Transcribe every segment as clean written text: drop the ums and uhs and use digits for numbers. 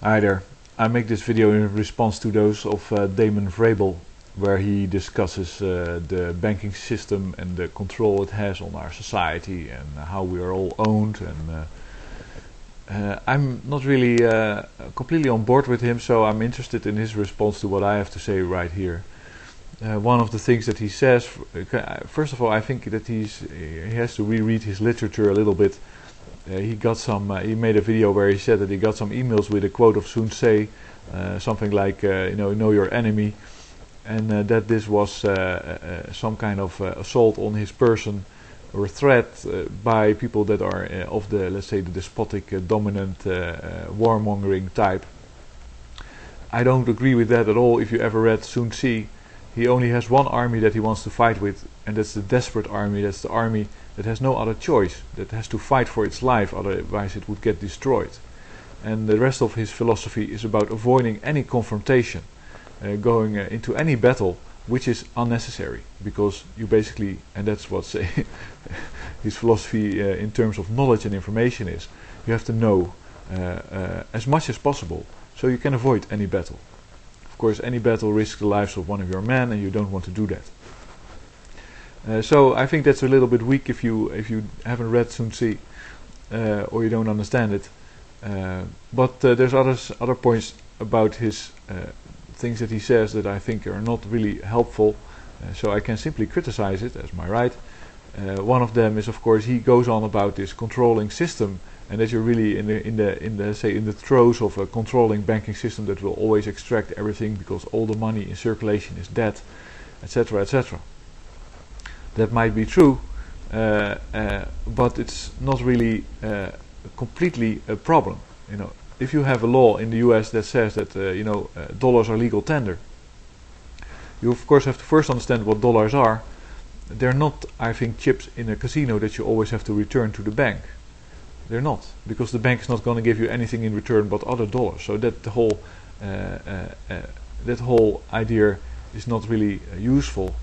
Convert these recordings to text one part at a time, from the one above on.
Hi there. I make this video in response to those of Damon Vrabel, where he discusses the banking system and the control it has on our society and how we are all owned. And I'm not really completely on board with him, so I'm interested in his response to what I have to say right here. One of the things that he says, first of all, I think that he has to reread his literature a little bit. He made a video where he said that he got some emails with a quote of Sun Tzu, something like, know your enemy, and that this was some kind of assault on his person or threat by people that are of the, let's say, the despotic, dominant, warmongering type. I don't agree with that at all. If you ever read Sun Tzu, he only has one army that he wants to fight with, and that's the desperate army. That's the army that has no other choice, that has to fight for its life, otherwise it would get destroyed. And the rest of his philosophy is about avoiding any confrontation, going into any battle which is unnecessary, because you basically, and that's what his philosophy in terms of knowledge and information is, you have to know as much as possible so you can avoid any battle. Of course, any battle risks the lives of one of your men, and you don't want to do that. So I think that's a little bit weak if you haven't read Sun Tzu or you don't understand it. But there's other points about his things that he says that I think are not really helpful. So I can simply criticize it as my right. One of them is, of course, he goes on about this controlling system, and that you're really in the throes of a controlling banking system that will always extract everything because all the money in circulation is dead, etc., etc. That might be true, but it's not really completely a problem. If you have a law in the U.S. that says that dollars are legal tender, you of course have to first understand what dollars are. They're not, I think, chips in a casino that you always have to return to the bank. They're not, because the bank is not going to give you anything in return but other dollars. So that the whole idea is not really useful.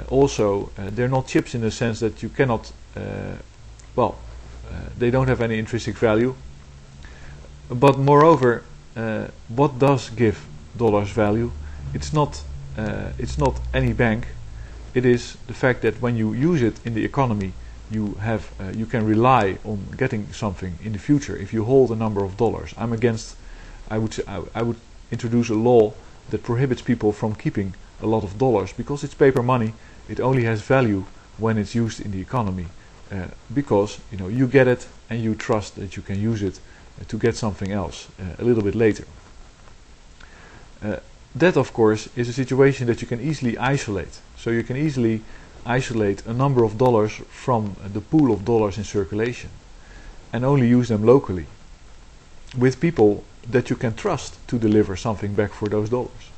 Also, they're not chips in the sense that you cannot, they don't have any intrinsic value. But moreover, what does give dollars value? It's not any bank. It is the fact that when you use it in the economy, you can rely on getting something in the future. If you hold a number of dollars, I would introduce a law that prohibits people from keeping a lot of dollars, because it's paper money. It only has value when it's used in the economy, because you get it and you trust that you can use it to get something else a little bit later. That, of course, is a situation that you can easily isolate. So you can easily isolate a number of dollars from the pool of dollars in circulation and only use them locally with people that you can trust to deliver something back for those dollars.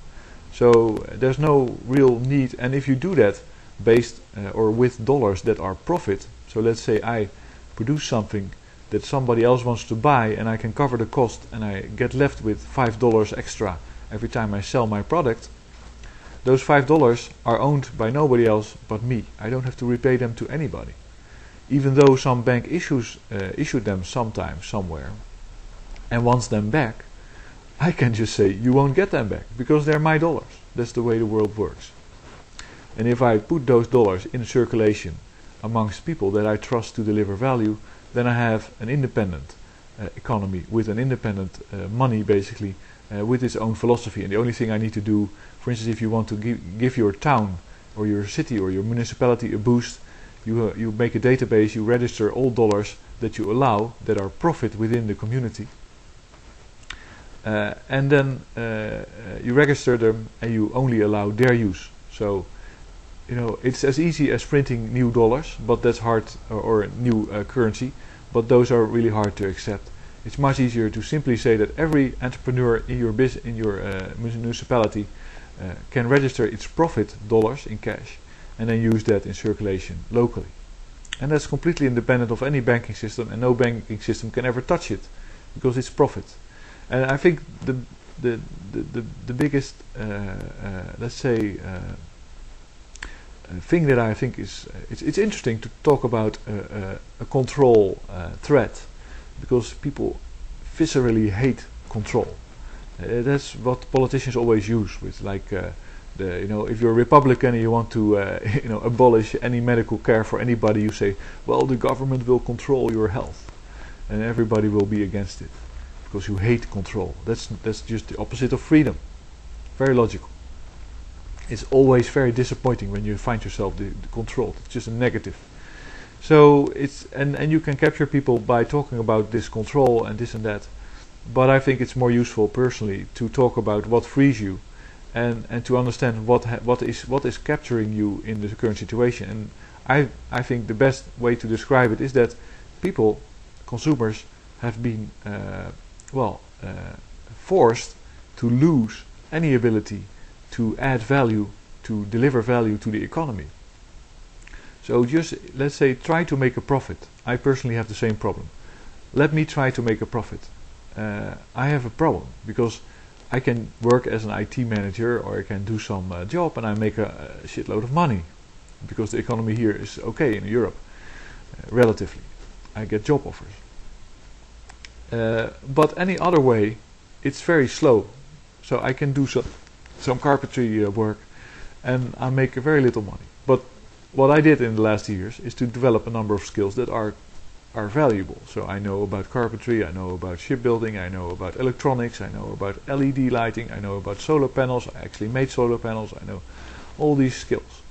So there's no real need, and if you do that based or with dollars that are profit, so let's say I produce something that somebody else wants to buy and I can cover the cost and I get left with $5 extra every time I sell my product, those $5 are owned by nobody else but me. I don't have to repay them to anybody. Even though some bank issued them sometime, somewhere, and wants them back, I can just say, you won't get them back, because they're my dollars. That's the way the world works. And if I put those dollars in circulation amongst people that I trust to deliver value, then I have an independent economy with an independent money, basically, with its own philosophy. And the only thing I need to do, for instance, if you want to give your town or your city or your municipality a boost, you make a database, you register all dollars that you allow that are profit within the community. And then you register them and you only allow their use. So it's as easy as printing new dollars, but that's hard, or new currency, but those are really hard to accept. It's much easier to simply say that every entrepreneur in your municipality can register its profit dollars in cash and then use that in circulation locally. And that's completely independent of any banking system, and no banking system can ever touch it because it's profit. And I think the biggest, let's say, thing that I think is it's interesting to talk about a control threat, because people viscerally hate control. That's what politicians always use with if you're a Republican and you want to abolish any medical care for anybody, you say, well, the government will control your health, and everybody will be against it because you hate control. That's just the opposite of freedom. Very logical. It's always very disappointing when you find yourself controlled. It's just a negative. So it's and you can capture people by talking about this control and this and that. But I think it's more useful personally to talk about what frees you, and to understand what is capturing you in the current situation. And I think the best way to describe it is that people, consumers, have been forced to lose any ability to add value, to deliver value to the economy. So just, let's say, try to make a profit. I personally have the same problem. Let me try to make a profit. I have a problem because I can work as an IT manager, or I can do some job and I make a shitload of money because the economy here is okay in Europe, relatively. I get job offers. But any other way, it's very slow. So I can do some carpentry work and I make very little money. But what I did in the last years is to develop a number of skills that are valuable. So I know about carpentry, I know about shipbuilding, I know about electronics, I know about LED lighting, I know about solar panels. I actually made solar panels. I know all these skills.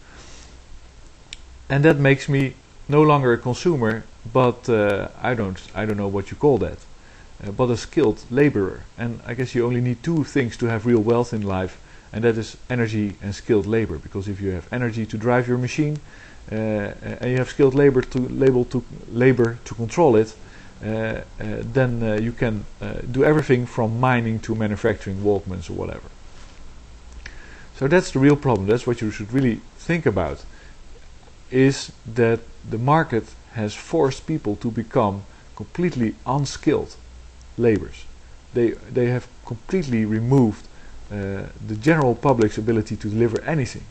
And that makes me no longer a consumer, but I don't know what you call that, but a skilled laborer. And I guess you only need two things to have real wealth in life, and that is energy and skilled labor. Because if you have energy to drive your machine, and you have skilled labor to control it, then you can do everything from mining to manufacturing Walkmans or whatever. So that's the real problem. That's what you should really think about, is that the market has forced people to become completely unskilled laborers. They have completely removed the general public's ability to deliver anything.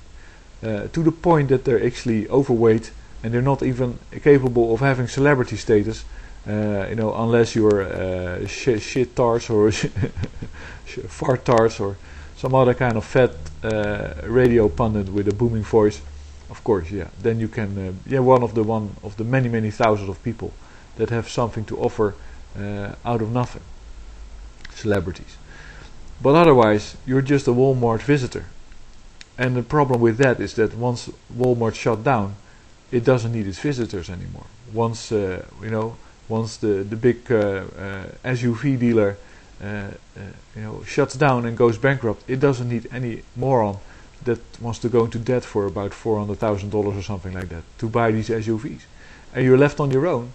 To the point that they're actually overweight and they're not even capable of having celebrity status, unless you're shit tarts or fart tarts or some other kind of fat radio pundit with a booming voice. Of course, yeah. Then you can, one of the many thousands of people that have something to offer out of nothing, celebrities. But otherwise, you're just a Walmart visitor. And the problem with that is that once Walmart shut down, it doesn't need its visitors anymore. Once the big SUV dealer shuts down and goes bankrupt, it doesn't need any moron that wants to go into debt for about $400,000 or something like that to buy these SUVs. And you're left on your own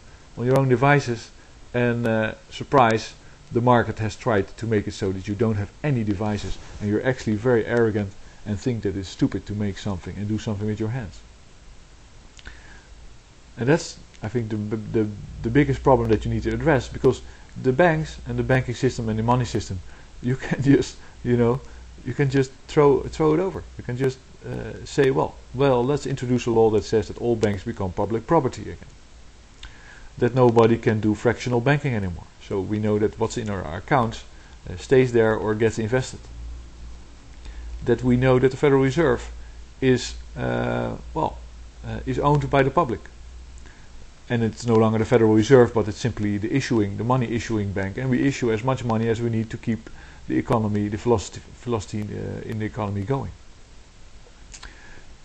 devices, and surprise, the market has tried to make it so that you don't have any devices, and you're actually very arrogant and think that it's stupid to make something and do something with your hands. And that's, I think, the biggest problem that you need to address, because the banks and the banking system and the money system, you can just, you can just throw it over. You can just say, well, let's introduce a law that says that all banks become public property again. That nobody can do fractional banking anymore. So we know that what's in our accounts stays there or gets invested. That we know that the Federal Reserve is owned by the public, and it's no longer the Federal Reserve, but it's simply the money issuing bank, and we issue as much money as we need to keep the economy, the velocity in the economy going.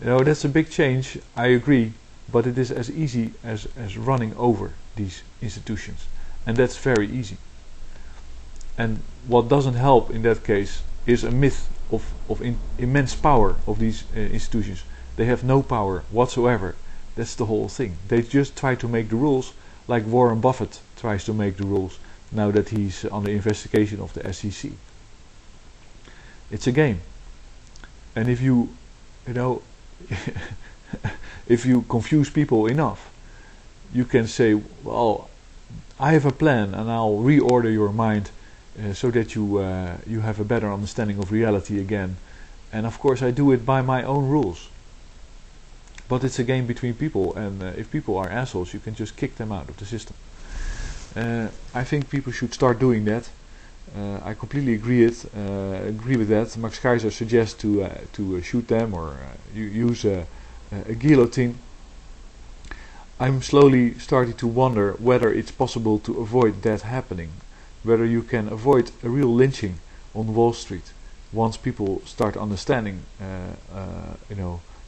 That's a big change. I agree, but it is as easy as running over these institutions, and that's very easy. And what doesn't help in that case is a myth of immense power of these institutions. They have no power whatsoever. That's the whole thing. They just try to make the rules like Warren Buffett tries to make the rules now that he's under investigation of the SEC. It's a game. And if you if you confuse people enough, you can say, well, I have a plan and I'll reorder your mind so that you have a better understanding of reality again. And of course I do it by my own rules. But it's a game between people, and if people are assholes, you can just kick them out of the system. I think people should start doing that. I completely agree with that. Max Kaiser suggests to shoot them or use a guillotine. I'm slowly starting to wonder whether it's possible to avoid that happening, whether you can avoid a real lynching on Wall Street once people start understanding,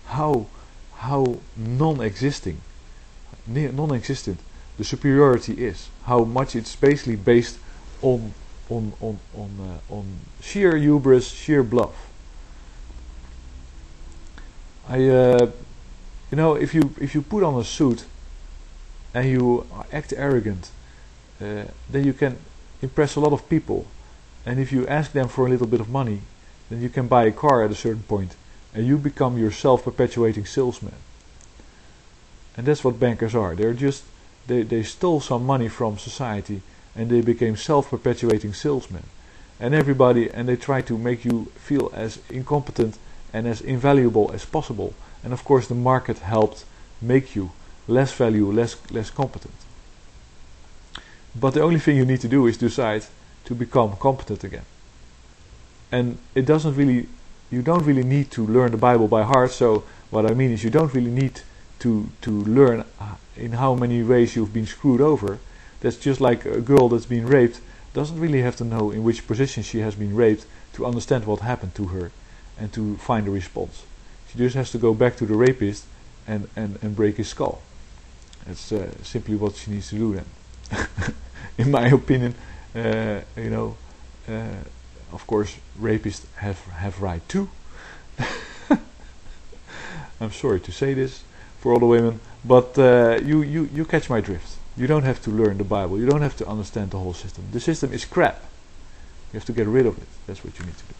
how non-existent the superiority is, how much it's basically based on sheer hubris, sheer bluff. If you put on a suit and you act arrogant, then you can impress a lot of people. And if you ask them for a little bit of money, then you can buy a car at a certain point, and you become your self-perpetuating salesman. And that's what bankers are. They stole some money from society, and they became self-perpetuating salesmen. And they try to make you feel as incompetent and as invaluable as possible. And of course the market helped make you less less competent. But the only thing you need to do is decide to become competent again. And you don't really need to learn the Bible by heart. So what I mean is, you don't really need to learn in how many ways you've been screwed over. That's just like a girl that's been raped doesn't really have to know in which position she has been raped to understand what happened to her and to find a response. She just has to go back to the rapist and break his skull. That's simply what she needs to do then. In my opinion, of course, rapists have right too. I'm sorry to say this for all the women, but you catch my drift. You don't have to learn the Bible. You don't have to understand the whole system. The system is crap. You have to get rid of it. That's what you need to do.